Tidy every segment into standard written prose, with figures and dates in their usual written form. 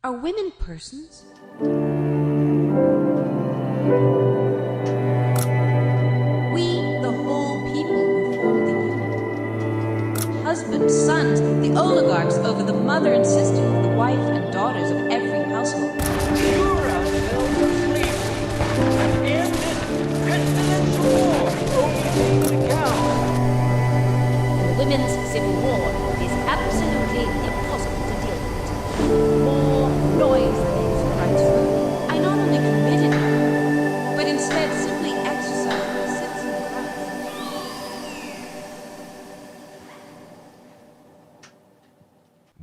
Are women persons? We, the whole people who form the union. Husbands, sons, the oligarchs over the mother and sister, the wife and daughters of every household. Europe held for slavery and end this pestilential war only to count. Women's civil war is absolutely impossible to deal with. More noise than it's right through. I not only committed her, but instead simply exercised my citizen rights.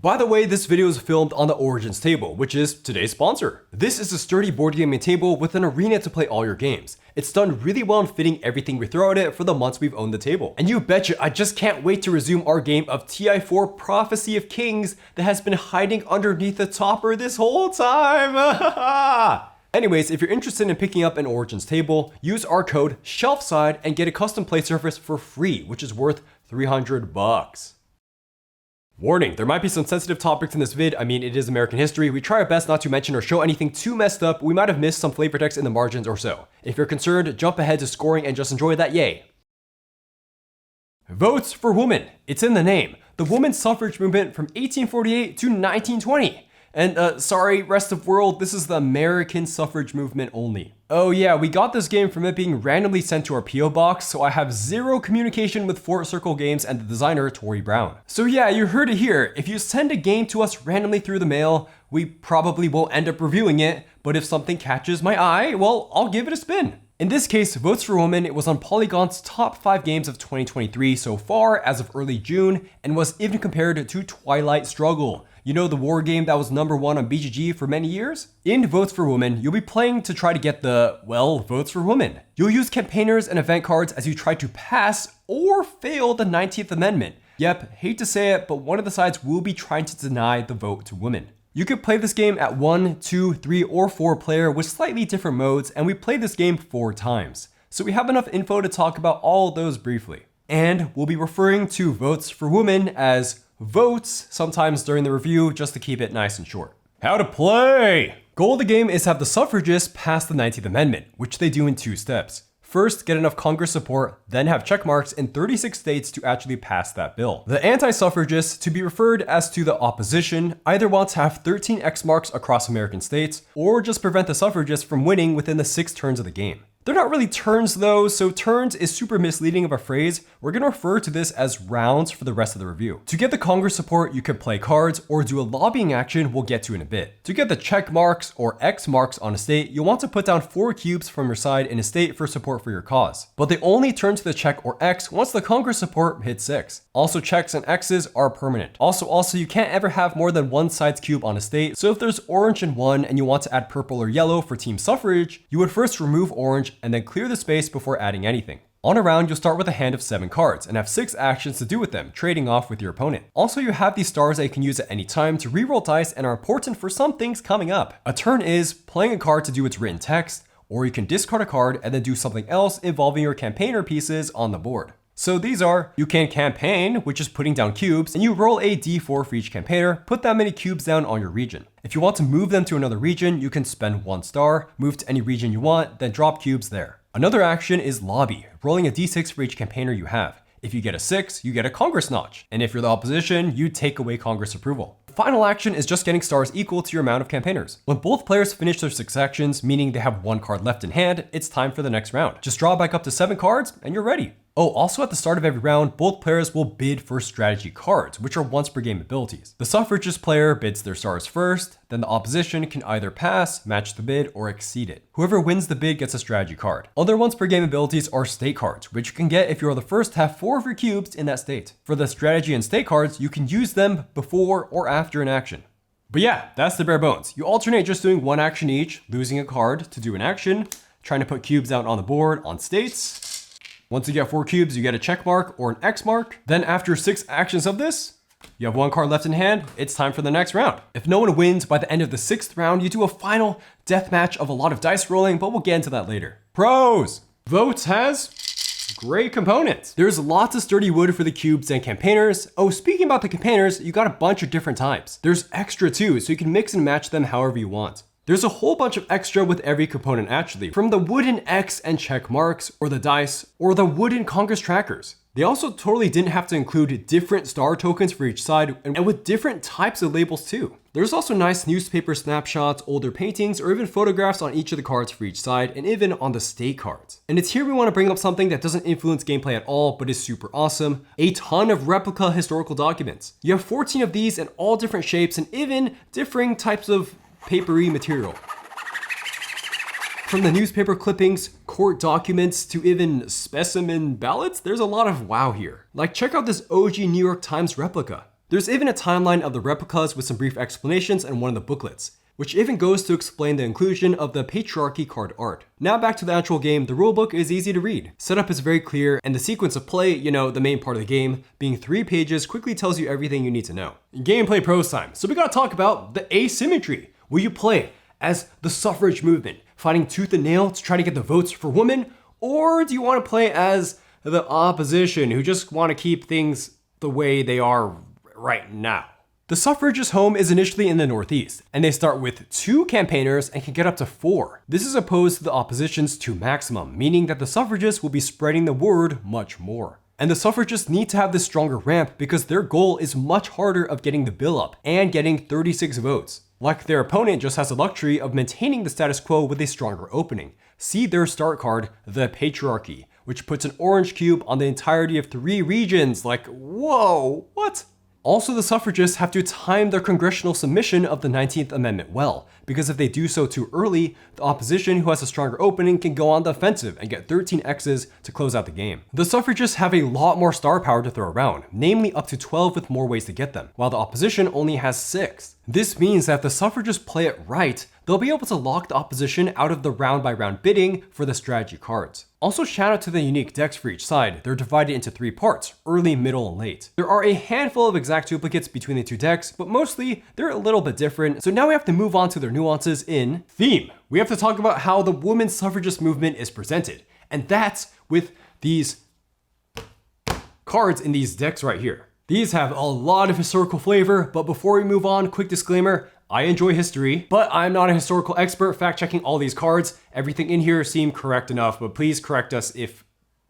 By the way, this video is filmed on the Origins table, which is today's sponsor. This is a sturdy board gaming table with an arena to play all your games. It's done really well in fitting everything we throw at it for the months we've owned the table. And you betcha, I just can't wait to resume our game of TI4 Prophecy of Kings that has been hiding underneath the topper this whole time. Anyways, if you're interested in picking up an Origins table, use our code SHELFSIDE and get a custom play surface for free, which is worth 300 bucks. Warning, there might be some sensitive topics in this vid. I mean, it is American history. We try our best not to mention or show anything too messed up. We might have missed some flavor text in the margins or so. If you're concerned, jump ahead to scoring and just enjoy that yay. Votes for women. It's in the name. The women's suffrage movement from 1848 to 1920. And sorry, rest of world, this is the American suffrage movement only. Oh yeah, we got this game from it being randomly sent to our PO box, so I have zero communication with Fort Circle Games and the designer, Tory Brown. So yeah, you heard it here. If you send a game to us randomly through the mail, we probably won't end up reviewing it, but if something catches my eye, well, I'll give it a spin. In this case, Votes for Women, it was on Polygon's top 5 games of 2023 so far as of early June, and was even compared to Twilight Struggle. You know, the war game that was #1 on BGG for many years? In Votes for Women, you'll be playing to try to get the, well, votes for women. You'll use campaigners and event cards as you try to pass or fail the 19th Amendment. Yep, hate to say it, but one of the sides will be trying to deny the vote to women. You could play this game at 1, 2, 3, or 4 player with slightly different modes, and we played this game 4 times. So we have enough info to talk about all of those briefly. And we'll be referring to Votes for Women as votes sometimes during the review, just to keep it nice and short. How to play! Goal of the game is to have the suffragists pass the 19th Amendment, which they do in 2 steps. First, get enough Congress support, then have check marks in 36 states to actually pass that bill. The anti-suffragists, to be referred as to the opposition, either want to have 13 X marks across American states, or just prevent the suffragists from winning within the 6 turns of the game. They're not really turns though, so turns is super misleading of a phrase. We're gonna refer to this as rounds for the rest of the review. To get the Congress support, you can play cards or do a lobbying action we'll get to in a bit. To get the check marks or X marks on a state, you'll want to put down 4 cubes from your side in a state for support for your cause. But they only turn to the check or X once the Congress support hits 6. Also, checks and X's are permanent. Also, you can't ever have more than 1 side's cube on a state, so if there's orange in one and you want to add purple or yellow for team suffrage, you would first remove orange and then clear the space before adding anything. On a round, you'll start with a hand of 7 cards and have 6 actions to do with them, trading off with your opponent. Also, you have these stars that you can use at any time to reroll dice and are important for some things coming up. A turn is playing a card to do its written text, or you can discard a card and then do something else involving your campaigner pieces on the board. So these are, you can campaign, which is putting down cubes, and you roll a d4 for each campaigner, put that many cubes down on your region. If you want to move them to another region, you can spend 1 star, move to any region you want, then drop cubes there. Another action is lobby, rolling a d6 for each campaigner you have. If you get a 6, you get a Congress notch, and if you're the opposition, you take away Congress approval. The final action is just getting stars equal to your amount of campaigners. When both players finish their 6 actions, meaning they have 1 card left in hand, it's time for the next round. Just draw back up to 7 cards, and you're ready. Oh, also at the start of every round, both players will bid for strategy cards, which are once per game abilities. The suffragist player bids their stars first, then the opposition can either pass, match the bid, or exceed it. Whoever wins the bid gets a strategy card. Other once per game abilities are state cards, which you can get if you're the first to have 4 of your cubes in that state. For the strategy and state cards, you can use them before or after an action. But yeah, that's the bare bones. You alternate just doing 1 action each, losing a card to do an action, trying to put cubes out on the board on states. Once you get 4 cubes, you get a check mark or an X mark. Then after 6 actions of this, you have 1 card left in hand, it's time for the next round. If no one wins by the end of the 6th round, you do a final death match of a lot of dice rolling, but we'll get into that later. Pros! Votes has Great components. There's lots of sturdy wood for the cubes and campaigners. Oh, speaking about the campaigners, you got a bunch of different types. There's extra too, so you can mix and match them however you want. There's a whole bunch of extra with every component actually, from the wooden X and check marks, or the dice, or the wooden Congress trackers. They also totally didn't have to include different star tokens for each side, and with different types of labels too. There's also nice newspaper snapshots, older paintings, or even photographs on each of the cards for each side, and even on the state cards. And it's here we want to bring up something that doesn't influence gameplay at all, but is super awesome: a ton of replica historical documents. You have 14 of these in all different shapes and even differing types of papery material. From the newspaper clippings, court documents, to even specimen ballots, there's a lot of wow here. Like, check out this OG New York Times replica. There's even a timeline of the replicas with some brief explanations in one of the booklets, which even goes to explain the inclusion of the patriarchy card art. Now back to the actual game, the rulebook is easy to read. Setup is very clear, and the sequence of play, the main part of the game, being 3 pages, quickly tells you everything you need to know. Gameplay pros time. So we gotta talk about the asymmetry. Will you play as the suffrage movement, fighting tooth and nail to try to get the votes for women? Or do you want to play as the opposition, who just want to keep things the way they are right now? The suffragists' home is initially in the Northeast, and they start with 2 campaigners and can get up to 4. This is opposed to the opposition's 2 maximum, meaning that the suffragists will be spreading the word much more. And the suffragists need to have this stronger ramp because their goal is much harder of getting the bill up and getting 36 votes. Like, their opponent just has the luxury of maintaining the status quo with a stronger opening. See their start card, the patriarchy, which puts an orange cube on the entirety of 3 regions. Like, whoa, what? Also, the suffragists have to time their congressional submission of the 19th Amendment well, because if they do so too early, the opposition, who has a stronger opening, can go on the offensive and get 13 X's to close out the game. The suffragists have a lot more star power to throw around, namely up to 12 with more ways to get them, while the opposition only has 6. This means that if the suffragists play it right, they'll be able to lock the opposition out of the round-by-round bidding for the strategy cards. Also, shout out to the unique decks for each side. They're divided into 3 parts: early, middle, and late. There are a handful of exact duplicates between the 2 decks, but mostly they're a little bit different, so now we have to move on to their nuances in theme. We have to talk about how the women's suffragist movement is presented, and that's with these cards in these decks right here. These have a lot of historical flavor, but before we move on, quick disclaimer: I enjoy history, but I'm not a historical expert fact-checking all these cards. Everything in here seemed correct enough, but please correct us if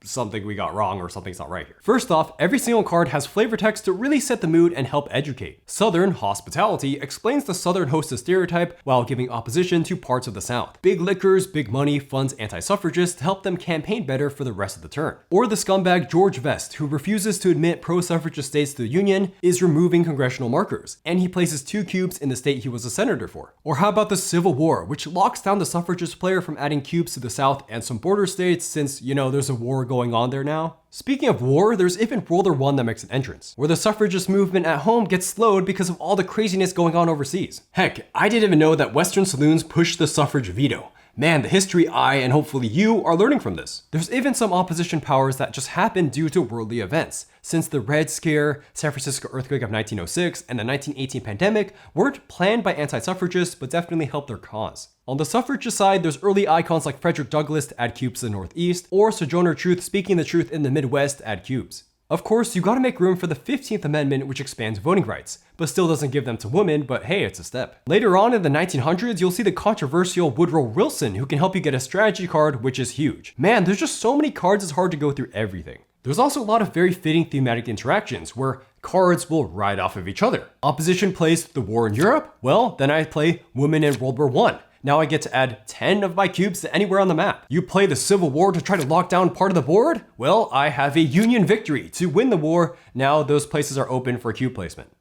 something we got wrong or something's not right here. First off, every single card has flavor text to really set the mood and help educate. Southern hospitality explains the Southern hostess stereotype while giving opposition to parts of the South. Big liquors, big money funds anti-suffragists to help them campaign better for the rest of the turn. Or the scumbag George Vest, who refuses to admit pro-suffragist states to the Union, is removing congressional markers, and he places 2 cubes in the state he was a senator for. Or how about the Civil War, which locks down the suffragist player from adding cubes to the South and some border states, since, there's a war going on there now. Speaking of war, there's even World War I that makes an entrance, where the suffragist movement at home gets slowed because of all the craziness going on overseas. Heck, I didn't even know that Western saloons pushed the suffrage veto. Man, the history I, and hopefully you, are learning from this. There's even some opposition powers that just happen due to worldly events, since the Red Scare, San Francisco earthquake of 1906, and the 1918 pandemic weren't planned by anti-suffragists, but definitely helped their cause. On the suffragist side, there's early icons like Frederick Douglass to add cubes to the Northeast, or Sojourner Truth speaking the truth in the Midwest to add cubes. Of course, you gotta make room for the 15th Amendment, which expands voting rights, but still doesn't give them to women, but hey, it's a step. Later on in the 1900s, you'll see the controversial Woodrow Wilson, who can help you get a strategy card, which is huge. Man, there's just so many cards, it's hard to go through everything. There's also a lot of very fitting thematic interactions, where cards will ride off of each other. Opposition plays the war in Europe, well, then I play women in World War I. Now I get to add 10 of my cubes to anywhere on the map. You play the Civil War to try to lock down part of the board? Well, I have a Union victory to win the war. Now those places are open for cube placement.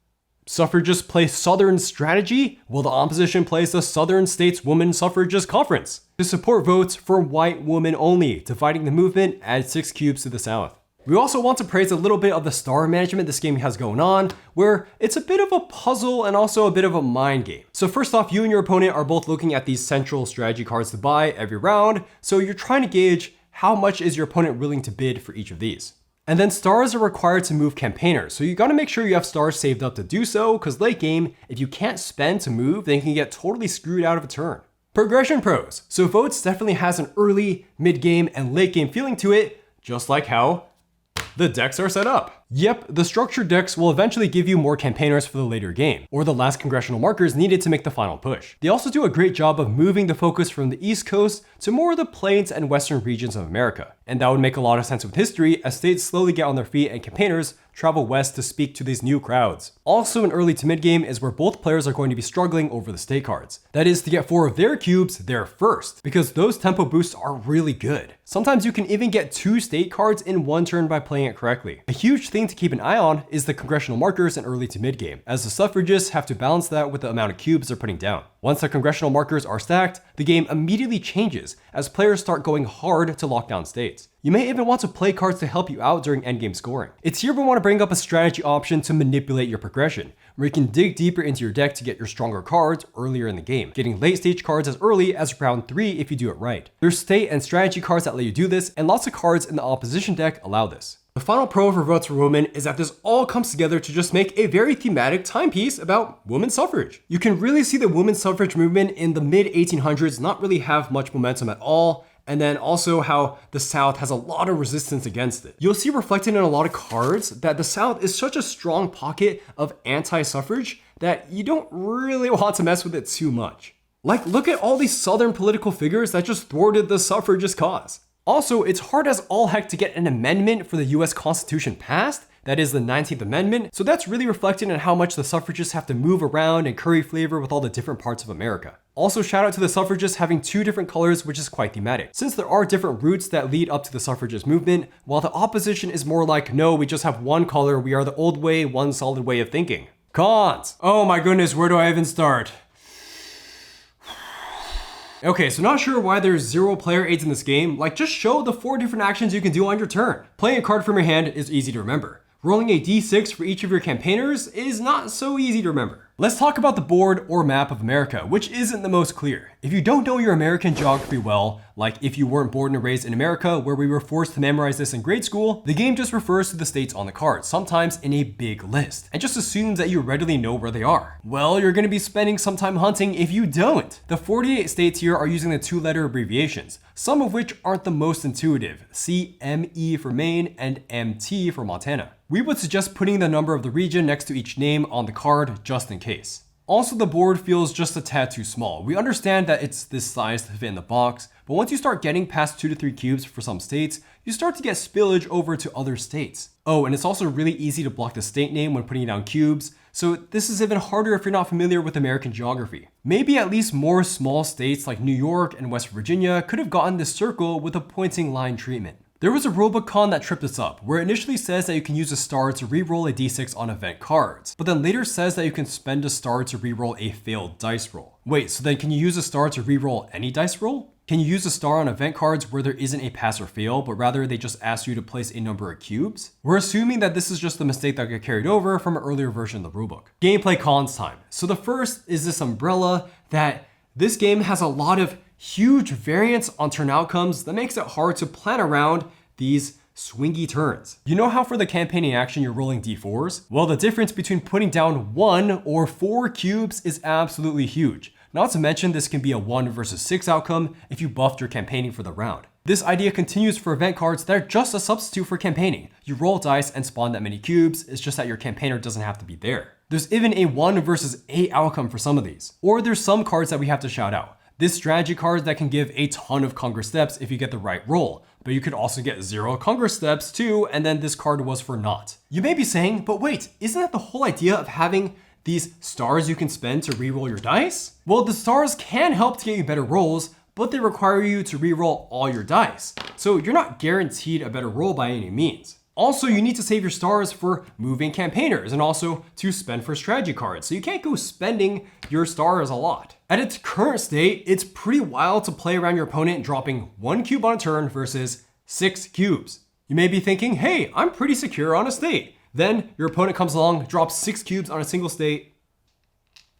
Suffragists play Southern strategy? Well, the opposition plays the Southern States Women Suffragist Conference. To support votes for white women only, dividing the movement, add 6 cubes to the South. We also want to praise a little bit of the star management this game has going on, where it's a bit of a puzzle and also a bit of a mind game. So first off, you and your opponent are both looking at these central strategy cards to buy every round, so you're trying to gauge how much is your opponent willing to bid for each of these. And then stars are required to move campaigners, so you gotta make sure you have stars saved up to do so, because late game, if you can't spend to move, then you can get totally screwed out of a turn. Progression pros. So votes definitely has an early, mid game, and late game feeling to it, just like how the decks are set up. Yep, the structured decks will eventually give you more campaigners for the later game, or the last congressional markers needed to make the final push. They also do a great job of moving the focus from the East Coast to more of the plains and western regions of America. And that would make a lot of sense with history as states slowly get on their feet and campaigners travel west to speak to these new crowds. Also in early to mid game is where both players are going to be struggling over the state cards. That is to get 4 of their cubes there first, because those tempo boosts are really good. Sometimes you can even get 2 state cards in one turn by playing it correctly. A huge thing to keep an eye on is the congressional markers in early to mid game, as the suffragists have to balance that with the amount of cubes they're putting down. Once the congressional markers are stacked, the game immediately changes as players start going hard to lock down states. You may even want to play cards to help you out during endgame scoring. It's here we want to bring up a strategy option to manipulate your progression, where you can dig deeper into your deck to get your stronger cards earlier in the game, getting late stage cards as early as round 3 if you do it right. There's state and strategy cards that let you do this, and lots of cards in the opposition deck allow this. The final pro for Votes for Women is that this all comes together to just make a very thematic timepiece about women's suffrage. You can really see the women's suffrage movement in the mid 1800s not really have much momentum at all, and then also how the South has a lot of resistance against it. You'll see reflected in a lot of cards that the South is such a strong pocket of anti-suffrage that you don't really want to mess with it too much. Like, look at all these Southern political figures that just thwarted the suffragist cause. Also, it's hard as all heck to get an amendment for the US Constitution passed, that is the 19th Amendment, so that's really reflected in how much the suffragists have to move around and curry flavor with all the different parts of America. Also, shout out to the suffragists having 2 different colors, which is quite thematic, since there are different routes that lead up to the suffragist movement, while the opposition is more like, no, we just have one color, we are the old way, one solid way of thinking. Cons! Oh my goodness, where do I even start? Okay, so not sure why there's 0 player aids in this game. Like, just show the 4 different actions you can do on your turn. Playing a card from your hand is easy to remember. Rolling a d6 for each of your campaigners is not so easy to remember. Let's talk about the board or map of America, which isn't the most clear. If you don't know your American geography well, like if you weren't born and raised in America where we were forced to memorize this in grade school, the game just refers to the states on the card, sometimes in a big list, and just assumes that you readily know where they are. Well, you're gonna be spending some time hunting if you don't. The 48 states here are using the 2-letter abbreviations, some of which aren't the most intuitive. See ME for Maine and MT for Montana. We would suggest putting the number of the region next to each name on the card just in case. Also, the board feels just a tad too small. We understand that it's this size to fit in the box, but once you start getting past 2 to 3 cubes for some states, you start to get spillage over to other states. Oh, and it's also really easy to block the state name when putting down cubes, so this is even harder if you're not familiar with American geography. Maybe at least more small states like New York and West Virginia could have gotten this circle with a pointing line treatment. There was a rulebook con that tripped us up, where it initially says that you can use a star to reroll a d6 on event cards, but then later says that you can spend a star to reroll a failed dice roll. Wait, so then can you use a star to reroll any dice roll? Can you use a star on event cards where there isn't a pass or fail, but rather they just ask you to place a number of cubes? We're assuming that this is just a mistake that got carried over from an earlier version of the rulebook. Gameplay cons time. So the first is this umbrella that this game has a lot of huge variance on turn outcomes that makes it hard to plan around these swingy turns. You know how for the campaigning action you're rolling d4s? Well, the difference between putting down 1 or 4 cubes is absolutely huge. Not to mention this can be a 1 versus 6 outcome if you buffed your campaigning for the round. This idea continues for event cards that are just a substitute for campaigning. You roll dice and spawn that many cubes, it's just that your campaigner doesn't have to be there. There's even a 1 versus 8 outcome for some of these. Or there's some cards that we have to shout out. This strategy card that can give a ton of Congress steps if you get the right roll, but you could also get 0 Congress steps too, and then this card was for naught. You may be saying, but wait, isn't that the whole idea of having these stars you can spend to reroll your dice? Well, the stars can help to get you better rolls, but they require you to reroll all your dice. So you're not guaranteed a better roll by any means. Also, you need to save your stars for moving campaigners and also to spend for strategy cards. So you can't go spending your stars a lot. At its current state, it's pretty wild to play around your opponent dropping 1 cube on a turn versus 6 cubes. You may be thinking, hey, I'm pretty secure on a state. Then your opponent comes along, drops 6 cubes on a single state.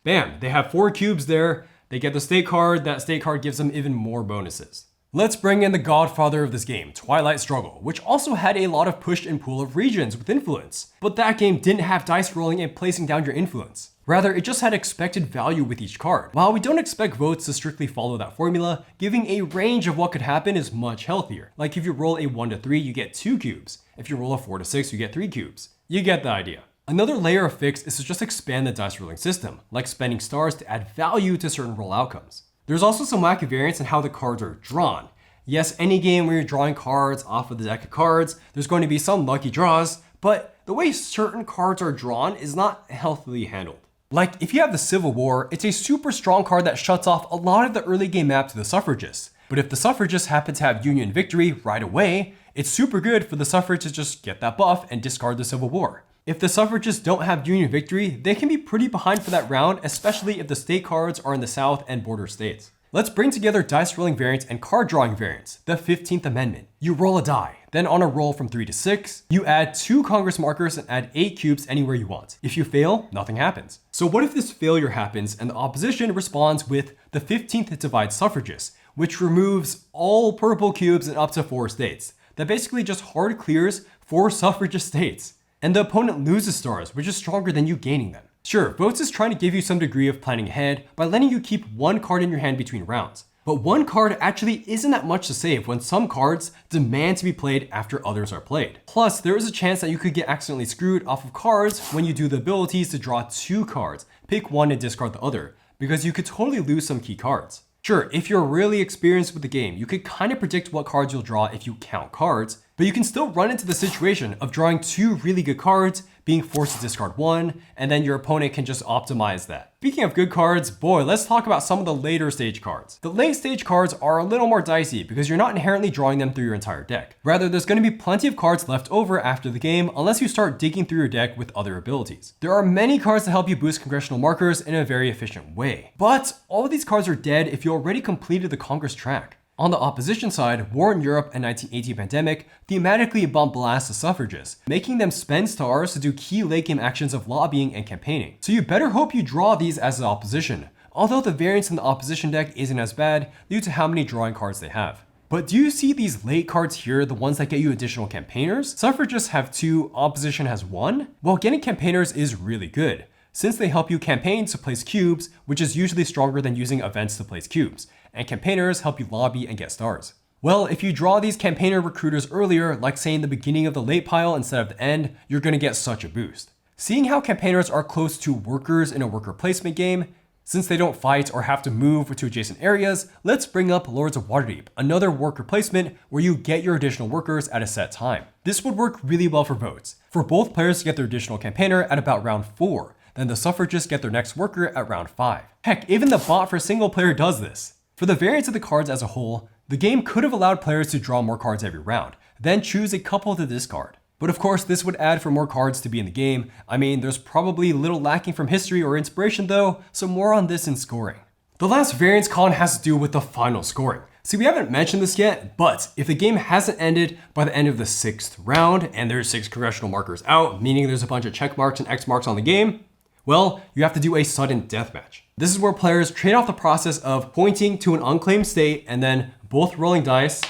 Bam, they have 4 cubes there. They get the state card. That state card gives them even more bonuses. Let's bring in the godfather of this game, Twilight Struggle, which also had a lot of push and pull of regions with influence. But that game didn't have dice rolling and placing down your influence. Rather, it just had expected value with each card. While we don't expect votes to strictly follow that formula, giving a range of what could happen is much healthier. Like if you roll a 1 to 3, you get 2 cubes. If you roll a 4 to 6, you get 3 cubes. You get the idea. Another layer of fix is to just expand the dice rolling system, like spending stars to add value to certain roll outcomes. There's also some wacky variance in how the cards are drawn. Yes, any game where you're drawing cards off of the deck of cards, there's going to be some lucky draws, but the way certain cards are drawn is not healthily handled. Like if you have the Civil War, it's a super strong card that shuts off a lot of the early game map to the suffragists. But if the suffragists happen to have Union victory right away, it's super good for the suffrage to just get that buff and discard the Civil War. If the suffragists don't have Union victory, they can be pretty behind for that round, especially if the state cards are in the South and border states. Let's bring together dice rolling variants and card drawing variants, the 15th Amendment. You roll a die, then on a roll from 3 to 6, you add 2 Congress markers and add 8 cubes anywhere you want. If you fail, nothing happens. So what if this failure happens and the opposition responds with the 15th Divide Suffragists, which removes all purple cubes in up to 4 states. That basically just hard clears 4 suffragist states. And the opponent loses stars, which is stronger than you gaining them. Sure, Votes is trying to give you some degree of planning ahead by letting you keep 1 card in your hand between rounds. But 1 card actually isn't that much to save when some cards demand to be played after others are played. Plus, there is a chance that you could get accidentally screwed off of cards when you do the abilities to draw 2 cards, pick one and discard the other, because you could totally lose some key cards. Sure, if you're really experienced with the game, you could kind of predict what cards you'll draw if you count cards, but you can still run into the situation of drawing 2 really good cards, being forced to discard 1, and then your opponent can just optimize that. Speaking of good cards, boy, let's talk about some of the later stage cards. The late stage cards are a little more dicey because you're not inherently drawing them through your entire deck. Rather, there's going to be plenty of cards left over after the game unless you start digging through your deck with other abilities. There are many cards to help you boost congressional markers in a very efficient way. But all of these cards are dead if you already completed the Congress track. On the opposition side, War in Europe and 1918 pandemic thematically blast the suffragists, making them spend stars to do key late game actions of lobbying and campaigning. So you better hope you draw these as the opposition, although the variance in the opposition deck isn't as bad due to how many drawing cards they have. But do you see these late cards here, the ones that get you additional campaigners? Suffragists have 2, opposition has 1? Well, getting campaigners is really good, since they help you campaign to place cubes, which is usually stronger than using events to place cubes, and campaigners help you lobby and get stars. Well, if you draw these campaigner recruiters earlier, like say in the beginning of the late pile instead of the end, you're gonna get such a boost. Seeing how campaigners are close to workers in a worker placement game, since they don't fight or have to move to adjacent areas, let's bring up Lords of Waterdeep, another worker placement where you get your additional workers at a set time. This would work really well for votes, for both players to get their additional campaigner at about round 4, then the suffragists get their next worker at round 5. Heck, even the bot for single player does this. For the variance of the cards as a whole, the game could have allowed players to draw more cards every round, then choose a couple to discard. But of course, this would add for more cards to be in the game. I mean, there's probably little lacking from history or inspiration though, so more on this in scoring. The last variance con has to do with the final scoring. See, we haven't mentioned this yet, but if the game hasn't ended by the end of the 6th round, and there's 6 congressional markers out, meaning there's a bunch of check marks and X marks on the game, well, you have to do a sudden death match. This is where players trade off the process of pointing to an unclaimed state and then both rolling dice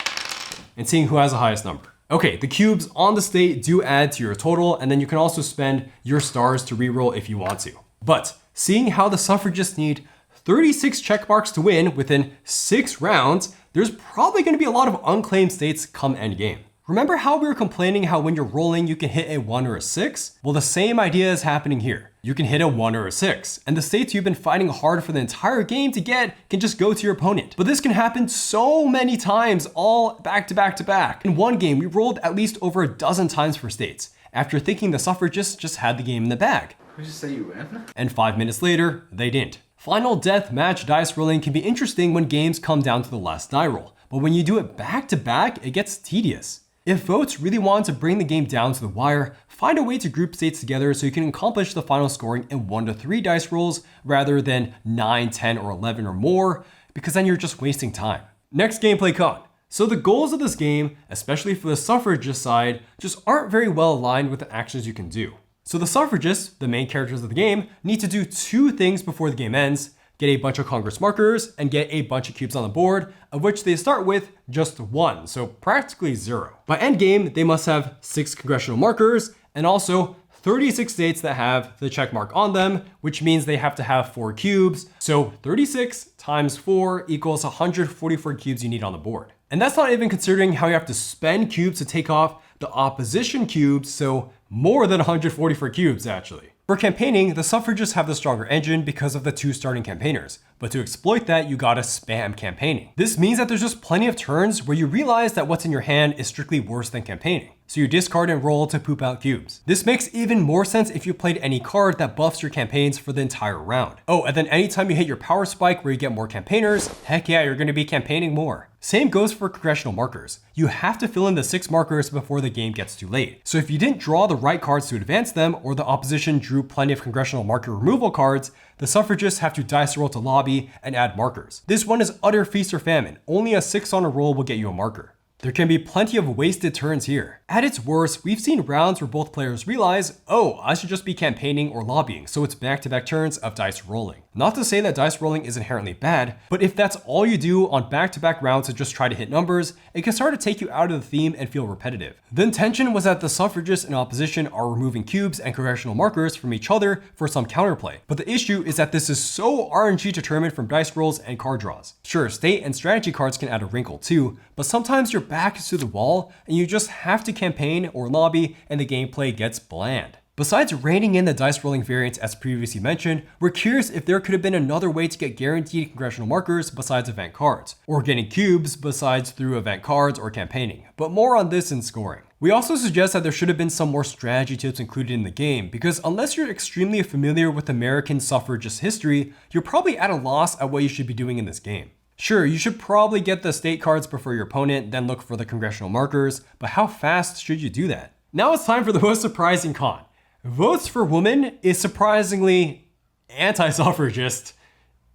and seeing who has the highest number. Okay, the cubes on the state do add to your total, and then you can also spend your stars to reroll if you want to. But seeing how the suffragists need 36 check marks to win within 6 rounds, there's probably going to be a lot of unclaimed states come end game. Remember how we were complaining how when you're rolling you can hit a 1 or a 6? Well, the same idea is happening here. You can hit a 1 or a 6, and the states you've been fighting hard for the entire game to get can just go to your opponent. But this can happen so many times, all back to back to back. In one game, we rolled at least over a dozen times for states, after thinking the suffragists just had the game in the bag. Who'd you say you win? And 5 minutes later, they didn't. Final death match dice rolling can be interesting when games come down to the last die roll, but when you do it back to back, it gets tedious. If votes really want to bring the game down to the wire, find a way to group states together so you can accomplish the final scoring in 1 to 3 dice rolls rather than 9, 10, or 11 or more, because then you're just wasting time. Next gameplay con. So the goals of this game, especially for the suffragist side, just aren't very well aligned with the actions you can do. So the suffragists, the main characters of the game, need to do 2 things before the game ends: get a bunch of Congress markers, and get a bunch of cubes on the board, of which they start with just 1, so practically 0. By endgame, they must have 6 congressional markers, and also 36 states that have the check mark on them, which means they have to have 4 cubes. So 36 times 4 equals 144 cubes you need on the board. And that's not even considering how you have to spend cubes to take off the opposition cubes, so more than 144 cubes actually. For campaigning, the suffragists have the stronger engine because of the 2 starting campaigners, but to exploit that, you gotta spam campaigning. This means that there's just plenty of turns where you realize that what's in your hand is strictly worse than campaigning, so you discard and roll to poop out cubes. This makes even more sense if you played any card that buffs your campaigns for the entire round. Oh, and then anytime you hit your power spike where you get more campaigners, heck yeah, you're gonna be campaigning more. Same goes for congressional markers. You have to fill in the 6 markers before the game gets too late. So if you didn't draw the right cards to advance them, or the opposition drew plenty of congressional marker removal cards, the suffragists have to dice roll to lobby and add markers. This one is utter feast or famine. Only a 6 on a roll will get you a marker. There can be plenty of wasted turns here. At its worst, we've seen rounds where both players realize, oh, I should just be campaigning or lobbying, so it's back-to-back turns of dice rolling. Not to say that dice rolling is inherently bad, but if that's all you do on back-to-back rounds to just try to hit numbers, it can start to take you out of the theme and feel repetitive. The intention was that the suffragists in opposition are removing cubes and congressional markers from each other for some counterplay, but the issue is that this is so RNG determined from dice rolls and card draws. Sure, state and strategy cards can add a wrinkle too, but sometimes your back is to the wall and you just have to campaign or lobby and the gameplay gets bland. Besides reining in the dice rolling variants as previously mentioned, we're curious if there could have been another way to get guaranteed congressional markers besides event cards, or getting cubes besides through event cards or campaigning, but more on this in scoring. We also suggest that there should have been some more strategy tips included in the game, because unless you're extremely familiar with American suffragist history, you're probably at a loss at what you should be doing in this game. Sure, you should probably get the state cards before your opponent, then look for the congressional markers, but how fast should you do that? Now it's time for the most surprising con. Votes for women is surprisingly anti-suffragist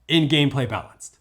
in gameplay balanced.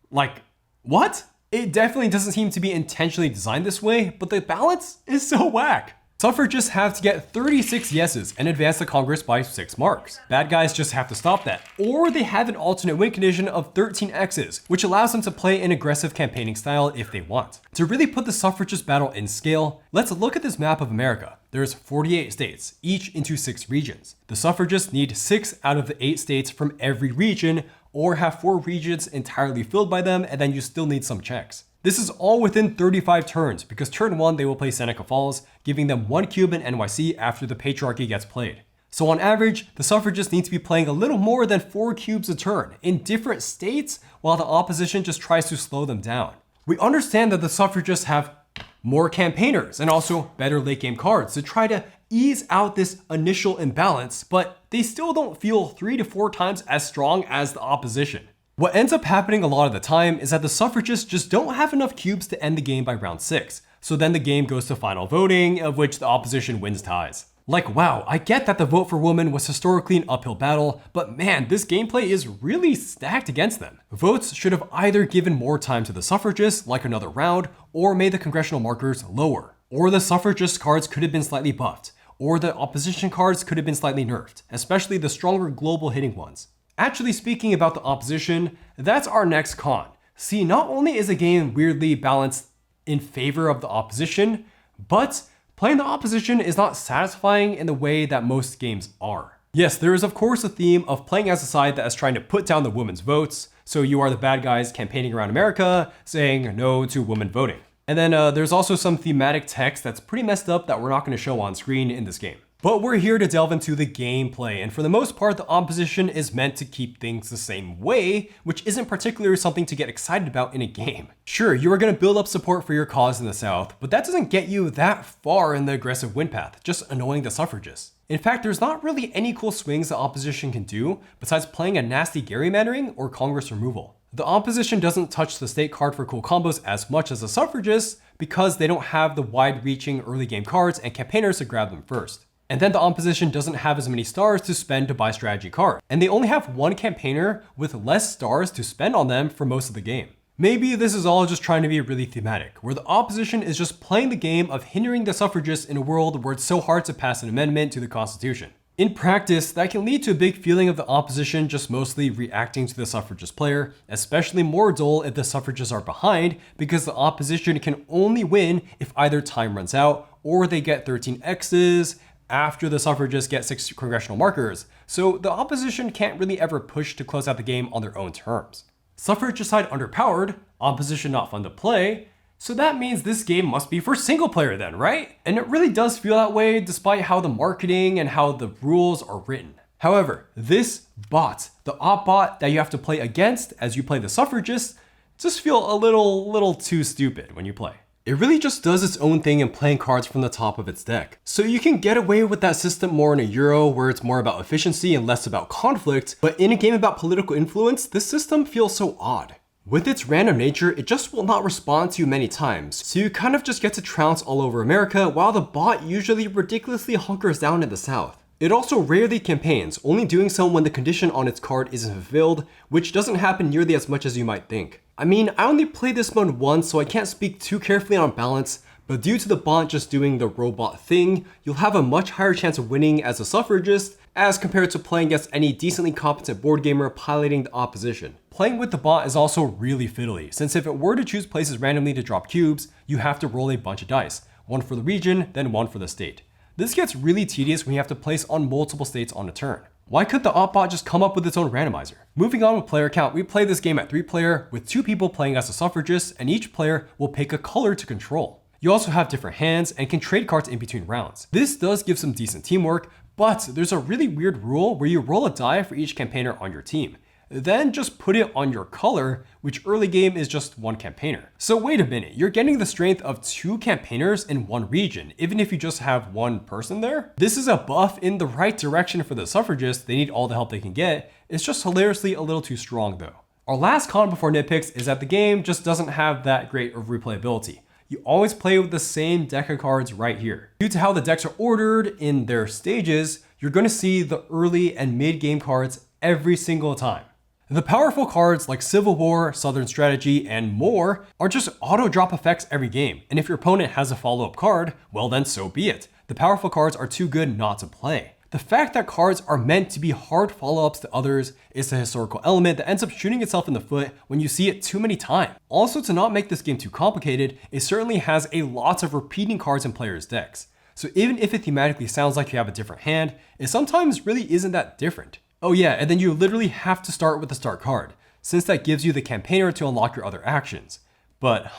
Like, what? It definitely doesn't seem to be intentionally designed this way, but the balance is so whack. Suffragists have to get 36 yeses and advance the Congress by 6 marks. Bad guys just have to stop that. Or they have an alternate win condition of 13 X's, which allows them to play an aggressive campaigning style if they want. To really put the suffragist battle in scale, let's look at this map of America. There's 48 states, each into 6 regions. The suffragists need 6 out of the 8 states from every region, or have 4 regions entirely filled by them, and then you still need some checks. This is all within 35 turns, because turn 1 they will play Seneca Falls, giving them 1 cube in NYC after the patriarchy gets played. So on average, the suffragists need to be playing a little more than 4 cubes a turn in different states, while the opposition just tries to slow them down. We understand that the suffragists have more campaigners and also better late game cards to try to ease out this initial imbalance, but they still don't feel 3 to 4 times as strong as the opposition. What ends up happening a lot of the time is that the suffragists just don't have enough cubes to end the game by round 6. So then the game goes to final voting, of which the opposition wins ties. Like, wow, I get that the vote for women was historically an uphill battle, but man, this gameplay is really stacked against them. Votes should have either given more time to the suffragists, like another round, or made the congressional markers lower. Or the suffragist cards could have been slightly buffed, or the opposition cards could have been slightly nerfed, especially the stronger global hitting ones. Actually, speaking about the opposition, that's our next con. See, not only is the game weirdly balanced in favor of the opposition, but playing the opposition is not satisfying in the way that most games are. Yes, there is of course a theme of playing as a side that is trying to put down the women's votes, so you are the bad guys campaigning around America, saying no to women voting. And then there's also some thematic text that's pretty messed up that we're not going to show on screen in this game. But we're here to delve into the gameplay, and for the most part, the opposition is meant to keep things the same way, which isn't particularly something to get excited about in a game. Sure, you are going to build up support for your cause in the South, but that doesn't get you that far in the aggressive win path, just annoying the suffragists. In fact, there's not really any cool swings the opposition can do, besides playing a nasty gerrymandering or Congress removal. The opposition doesn't touch the state card for cool combos as much as the suffragists, because they don't have the wide-reaching early game cards and campaigners to grab them first. And then the opposition doesn't have as many stars to spend to buy strategy cards. And they only have 1 campaigner with less stars to spend on them for most of the game. Maybe this is all just trying to be really thematic, where the opposition is just playing the game of hindering the suffragists in a world where it's so hard to pass an amendment to the Constitution. In practice, that can lead to a big feeling of the opposition just mostly reacting to the suffragist player, especially more dull if the suffragists are behind, because the opposition can only win if either time runs out or they get 13 X's after the suffragists get 6 congressional markers, so the opposition can't really ever push to close out the game on their own terms. Suffragist side underpowered, opposition not fun to play, so that means this game must be for single player then, right? And it really does feel that way despite how the marketing and how the rules are written. However, this bot, the op bot that you have to play against as you play the suffragists, just feel a little too stupid when you play. It really just does its own thing in playing cards from the top of its deck. So you can get away with that system more in a Euro where it's more about efficiency and less about conflict, but in a game about political influence, this system feels so odd. With its random nature, it just will not respond to you many times, so you kind of just get to trounce all over America while the bot usually ridiculously hunkers down in the South. It also rarely campaigns, only doing so when the condition on its card isn't fulfilled, which doesn't happen nearly as much as you might think. I mean, I only played this mode once, so I can't speak too carefully on balance, but due to the bot just doing the robot thing, you'll have a much higher chance of winning as a suffragist as compared to playing against any decently competent board gamer piloting the opposition. Playing with the bot is also really fiddly, since if it were to choose places randomly to drop cubes, you have to roll a bunch of dice, one for the region, then one for the state. This gets really tedious when you have to place on multiple states on a turn. Why could the op bot just come up with its own randomizer? Moving on with player count, we play this game at 3 player with 2 people playing as a suffragist, and each player will pick a color to control. You also have different hands and can trade cards in between rounds. This does give some decent teamwork, but there's a really weird rule where you roll a die for each campaigner on your team. Then just put it on your color, which early game is just 1 campaigner. So wait a minute, you're getting the strength of 2 campaigners in 1 region, even if you just have 1 person there? This is a buff in the right direction for the suffragists, they need all the help they can get. It's just hilariously a little too strong though. Our last con before nitpicks is that the game just doesn't have that great of replayability. You always play with the same deck of cards right here. Due to how the decks are ordered in their stages, you're going to see the early and mid game cards every single time. The powerful cards like Civil War, Southern Strategy, and more are just auto drop effects every game, and if your opponent has a follow-up card, well then so be it. The powerful cards are too good not to play. The fact that cards are meant to be hard follow-ups to others is a historical element that ends up shooting itself in the foot when you see it too many times. Also, to not make this game too complicated, it certainly has a lot of repeating cards in players' decks. So even if it thematically sounds like you have a different hand, it sometimes really isn't that different. Oh yeah, and then you literally have to start with the start card, since that gives you the campaigner to unlock your other actions. But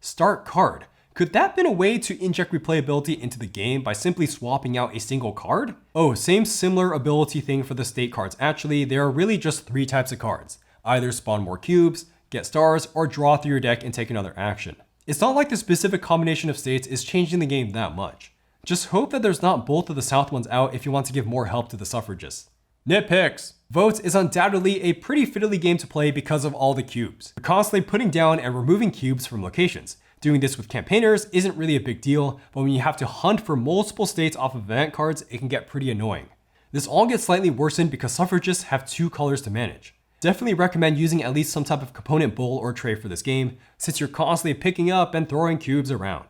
start card. Could that have been a way to inject replayability into the game by simply swapping out a single card? Oh, same similar ability thing for the state cards. Actually, there are really just 3 types of cards. Either spawn more cubes, get stars, or draw through your deck and take another action. It's not like the specific combination of states is changing the game that much. Just hope that there's not both of the South ones out if you want to give more help to the suffragists. Nitpicks. Votes is undoubtedly a pretty fiddly game to play because of all the cubes. You're constantly putting down and removing cubes from locations. Doing this with campaigners isn't really a big deal, but when you have to hunt for multiple states off of event cards, it can get pretty annoying. This all gets slightly worsened because suffragists have 2 colors to manage. Definitely recommend using at least some type of component bowl or tray for this game, since you're constantly picking up and throwing cubes around.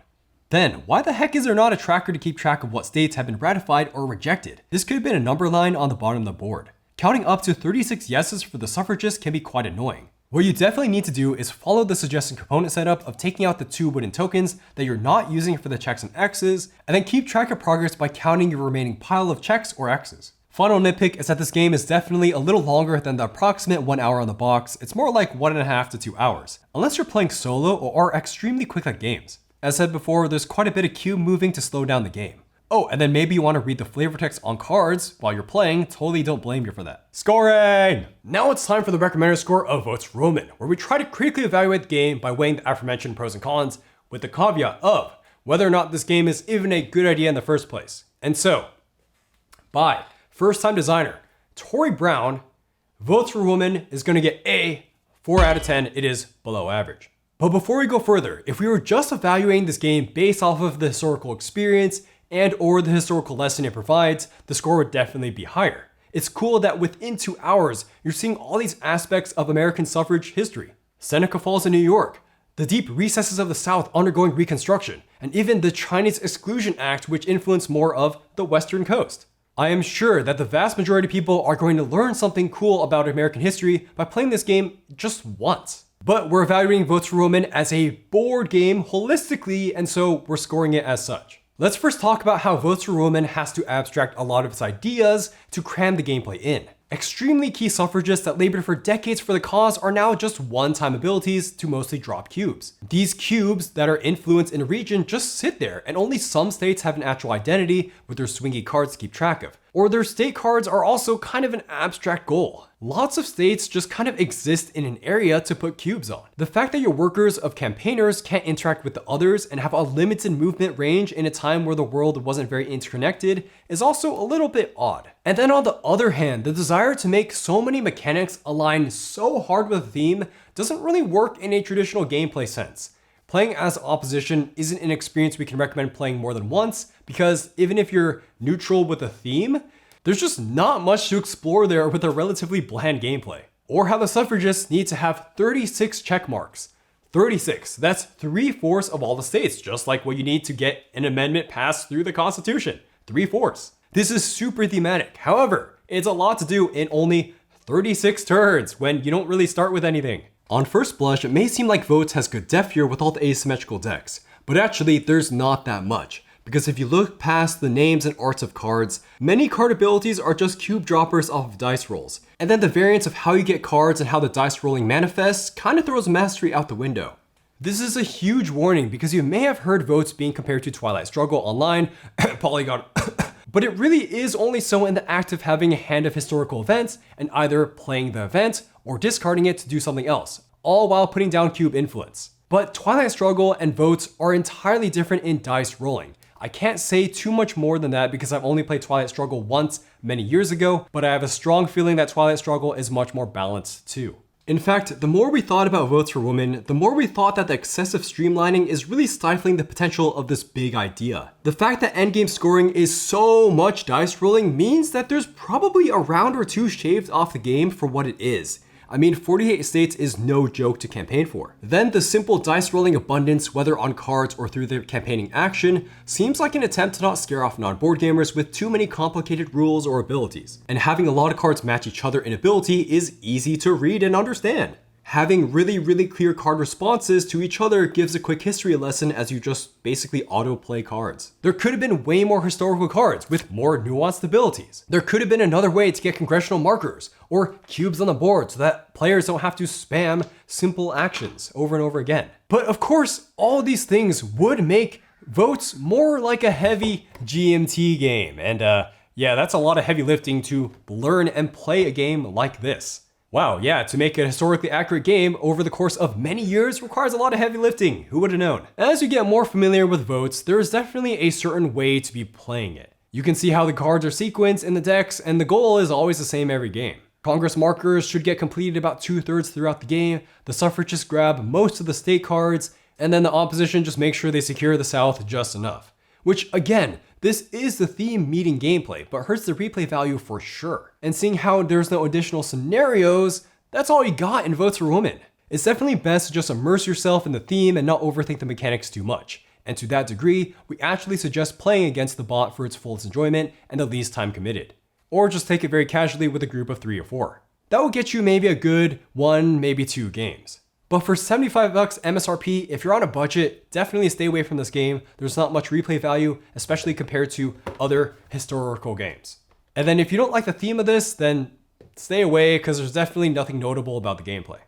Then, why the heck is there not a tracker to keep track of what states have been ratified or rejected? This could have been a number line on the bottom of the board. Counting up to 36 yeses for the suffragists can be quite annoying. What you definitely need to do is follow the suggested component setup of taking out the 2 wooden tokens that you're not using for the checks and X's, and then keep track of progress by counting your remaining pile of checks or X's. Final nitpick is that this game is definitely a little longer than the approximate 1 hour on the box. It's more like 1.5 to 2 hours, unless you're playing solo or are extremely quick at games. As said before, there's quite a bit of cube moving to slow down the game. Oh, and then maybe you want to read the flavor text on cards while you're playing, totally don't blame you for that. Scoring! Now it's time for the recommended score of Votes Roman, where we try to critically evaluate the game by weighing the aforementioned pros and cons, with the caveat of whether or not this game is even a good idea in the first place. And so, by first time designer, Tory Brown, Votes for Woman is going to get a 4 out of 10, it is below average. But before we go further, if we were just evaluating this game based off of the historical experience and or the historical lesson it provides, the score would definitely be higher. It's cool that within 2 hours, you're seeing all these aspects of American suffrage history. Seneca Falls in New York, the deep recesses of the South undergoing reconstruction, and even the Chinese Exclusion Act, which influenced more of the Western coast. I am sure that the vast majority of people are going to learn something cool about American history by playing this game just once. But we're evaluating Votes for Women as a board game holistically, and so we're scoring it as such. Let's first talk about how Votes for Women has to abstract a lot of its ideas to cram the gameplay in. Extremely key suffragists that labored for decades for the cause are now just one-time abilities to mostly drop cubes. These cubes that are influenced in a region just sit there, and only some states have an actual identity with their swingy cards to keep track of. Or their state cards are also kind of an abstract goal. Lots of states just kind of exist in an area to put cubes on. The fact that your workers of campaigners can't interact with the others and have a limited movement range in a time where the world wasn't very interconnected is also a little bit odd. And then on the other hand, the desire to make so many mechanics align so hard with the theme doesn't really work in a traditional gameplay sense. Playing as opposition isn't an experience we can recommend playing more than once, because even if you're neutral with a theme, there's just not much to explore there with a relatively bland gameplay. Or how the suffragists need to have 36 check marks. 36, that's 3/4 of all the states, just like what you need to get an amendment passed through the Constitution. 3/4. This is super thematic. However, it's a lot to do in only 36 turns when you don't really start with anything. On first blush, it may seem like Votes has good depth here with all the asymmetrical decks, but actually there's not that much. Because if you look past the names and arts of cards, many card abilities are just cube droppers off of dice rolls. And then the variance of how you get cards and how the dice rolling manifests kind of throws mastery out the window. This is a huge warning because you may have heard Votes being compared to Twilight Struggle online, Polygon, but it really is only so in the act of having a hand of historical events and either playing the event or discarding it to do something else, all while putting down cube influence. But Twilight Struggle and Votes are entirely different in dice rolling. I can't say too much more than that because I've only played Twilight Struggle once many years ago, but I have a strong feeling that Twilight Struggle is much more balanced too. In fact, the more we thought about Votes for Women, the more we thought that the excessive streamlining is really stifling the potential of this big idea. The fact that endgame scoring is so much dice rolling means that there's probably a round or two shaved off the game for what it is. I mean, 48 states is no joke to campaign for. Then the simple dice rolling abundance, whether on cards or through the campaigning action, seems like an attempt to not scare off non-board gamers with too many complicated rules or abilities. And having a lot of cards match each other in ability is easy to read and understand. Having really clear card responses to each other gives a quick history lesson as you just basically auto-play cards. There could have been way more historical cards with more nuanced abilities. There could have been another way to get congressional markers or cubes on the board so that players don't have to spam simple actions over and over again. But of course, all these things would make Votes more like a heavy GMT game. And yeah, that's a lot of heavy lifting to learn and play a game like this. Wow, yeah, to make a historically accurate game over the course of many years requires a lot of heavy lifting. Who would have known? As you get more familiar with Votes, there is definitely a certain way to be playing it. You can see how the cards are sequenced in the decks, and the goal is always the same every game. Congress markers should get completed about 2/3 throughout the game, the suffragists grab most of the state cards, and then the opposition just makes sure they secure the South just enough. Which, again, this is the theme meeting gameplay, but hurts the replay value for sure. And seeing how there's no additional scenarios, that's all you got in Votes for Women. It's definitely best to just immerse yourself in the theme and not overthink the mechanics too much. And to that degree, we actually suggest playing against the bot for its fullest enjoyment and the least time committed. Or just take it very casually with a group of 3 or 4. That will get you maybe a good 1, maybe 2 games. But for $75 MSRP, if you're on a budget, definitely stay away from this game. There's not much replay value, especially compared to other historical games. And then if you don't like the theme of this, then stay away because there's definitely nothing notable about the gameplay.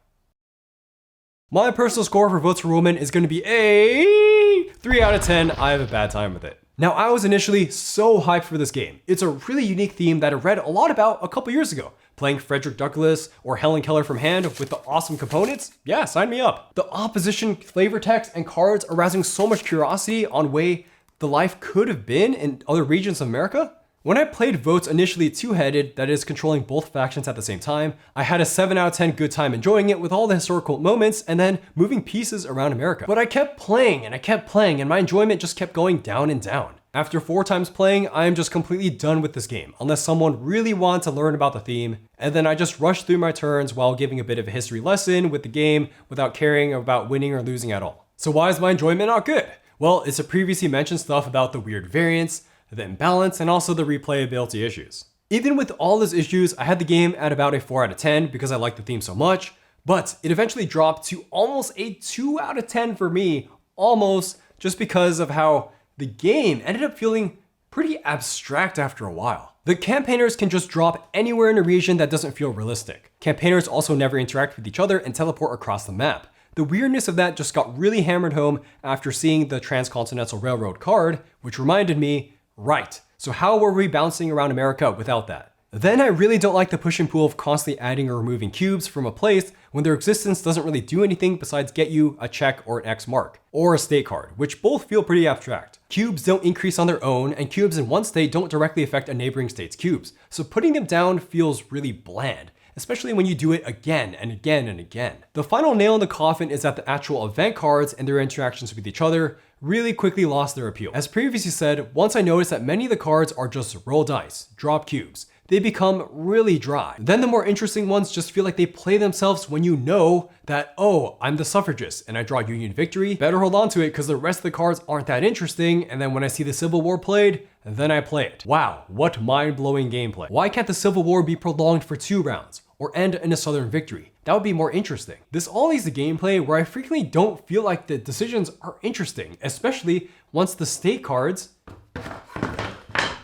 My personal score for Votes for Women is going to be a 3 out of 10. I have a bad time with it. Now, I was initially so hyped for this game. It's a really unique theme that I read a lot about a couple years ago. Playing Frederick Douglass or Helen Keller from hand with the awesome components? Yeah, sign me up. The opposition flavor text and cards arousing so much curiosity on way the life could have been in other regions of America? When I played Votes initially two-headed, that is controlling both factions at the same time, I had a 7 out of 10 good time enjoying it with all the historical moments and then moving pieces around America. But I kept playing and my enjoyment just kept going down and down. After 4 times playing, I am just completely done with this game, unless someone really wants to learn about the theme, and then I just rush through my turns while giving a bit of a history lesson with the game without caring about winning or losing at all. So why is my enjoyment not good? Well, it's the previously mentioned stuff about the weird variants, the imbalance, and also the replayability issues. Even with all those issues, I had the game at about a 4 out of 10 because I liked the theme so much, but it eventually dropped to almost a 2 out of 10 for me, almost, just because of how the game ended up feeling pretty abstract after a while. The campaigners can just drop anywhere in a region that doesn't feel realistic. Campaigners also never interact with each other and teleport across the map. The weirdness of that just got really hammered home after seeing the Transcontinental Railroad card, which reminded me, right, so how were we bouncing around America without that? Then I really don't like the push and pull of constantly adding or removing cubes from a place when their existence doesn't really do anything besides get you a check or an X mark, or a state card, which both feel pretty abstract. Cubes don't increase on their own, and cubes in one state don't directly affect a neighboring state's cubes, so putting them down feels really bland, especially when you do it again and again and again. The final nail in the coffin is that the actual event cards and their interactions with each other really quickly lost their appeal. As previously said, once I noticed that many of the cards are just roll dice, drop cubes, they become really dry. Then the more interesting ones just feel like they play themselves when you know that, oh, I'm the suffragist and I draw Union Victory. Better hold on to it because the rest of the cards aren't that interesting, and then when I see the Civil War played, then I play it. Wow, what mind-blowing gameplay. Why can't the Civil War be prolonged for 2 rounds or end in a Southern victory? That would be more interesting. This all leads to gameplay where I frequently don't feel like the decisions are interesting, especially once the state cards,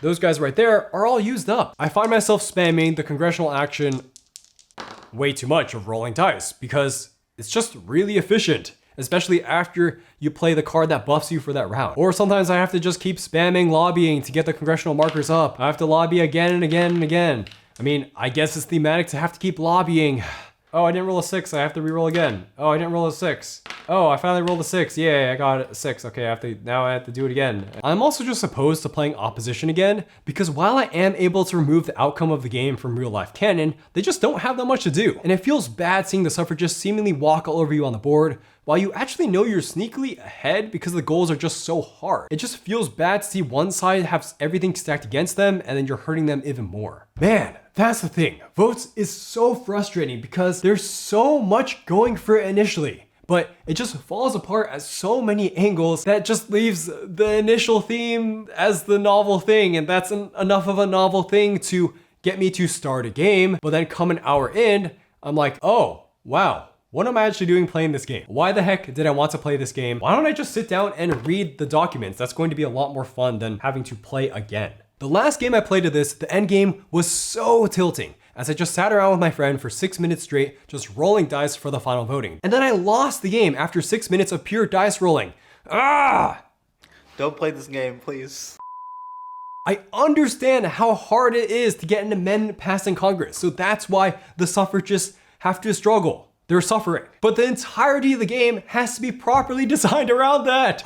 those guys right there, are all used up. I find myself spamming the congressional action way too much of rolling dice because it's just really efficient, especially after you play the card that buffs you for that round. Or sometimes I have to just keep spamming lobbying to get the congressional markers up. I have to lobby again and again and again. I mean, I guess it's thematic to have to keep lobbying. Oh, I didn't roll a 6, I have to re-roll again. Oh, I didn't roll a 6. Oh, I finally rolled a 6. Yay, I got a 6. Okay, now I have to do it again. I'm also just opposed to playing opposition again, because while I am able to remove the outcome of the game from real life canon, they just don't have that much to do. And it feels bad seeing the suffragists seemingly walk all over you on the board, while you actually know you're sneakily ahead because the goals are just so hard. It just feels bad to see one side have everything stacked against them and then you're hurting them even more. Man, that's the thing. Votes is so frustrating because there's so much going for it initially, but it just falls apart at so many angles that just leaves the initial theme as the novel thing, and that's enough of a novel thing to get me to start a game, but then come an hour in, I'm like, oh, wow. What am I actually doing playing this game? Why the heck did I want to play this game? Why don't I just sit down and read the documents? That's going to be a lot more fun than having to play again. The last game I played of this, the end game, was so tilting, as I just sat around with my friend for 6 minutes straight, just rolling dice for the final voting. And then I lost the game after 6 minutes of pure dice rolling. Ah! Don't play this game, please. I understand how hard it is to get an amendment passed in Congress, so that's why the suffragists have to struggle. They're suffering. But the entirety of the game has to be properly designed around that.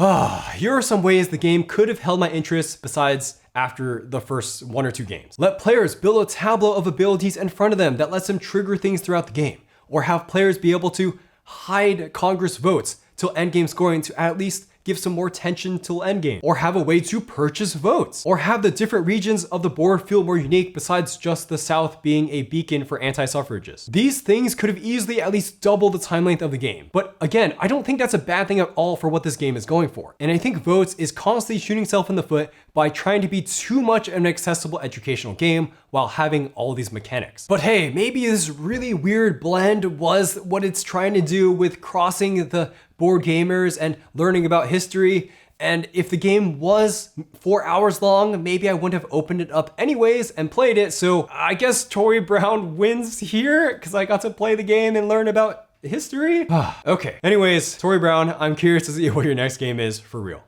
Here are some ways the game could have held my interest besides after the first 1 or 2 games. Let players build a tableau of abilities in front of them that lets them trigger things throughout the game. Or have players be able to hide Congress votes till endgame scoring to at least give some more tension till endgame, or have a way to purchase votes, or have the different regions of the board feel more unique besides just the South being a beacon for anti-suffragists. These things could have easily at least doubled the time length of the game. But again, I don't think that's a bad thing at all for what this game is going for. And I think Votes is constantly shooting itself in the foot by trying to be too much of an accessible educational game while having all these mechanics. But hey, maybe this really weird blend was what it's trying to do with crossing the board gamers and learning about history. And if the game was 4 hours long, maybe I wouldn't have opened it up anyways and played it. So I guess Tory Brown wins here because I got to play the game and learn about history. Okay, anyways, Tory Brown, I'm curious to see what your next game is for real.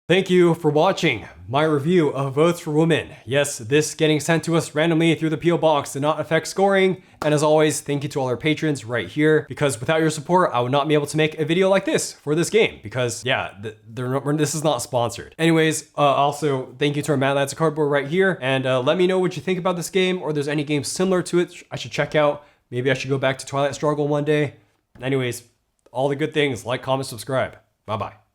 Thank you for watching my review of Votes for Women. Yes, this getting sent to us randomly through the PO box did not affect scoring. And as always, thank you to all our patrons right here, because without your support, I would not be able to make a video like this for this game because yeah, this is not sponsored. Anyways, also thank you to our Mad Lads of Cardboard right here. And let me know what you think about this game, or there's any games similar to it I should check out. Maybe I should go back to Twilight Struggle one day. Anyways, all the good things, like, comment, subscribe. Bye-bye.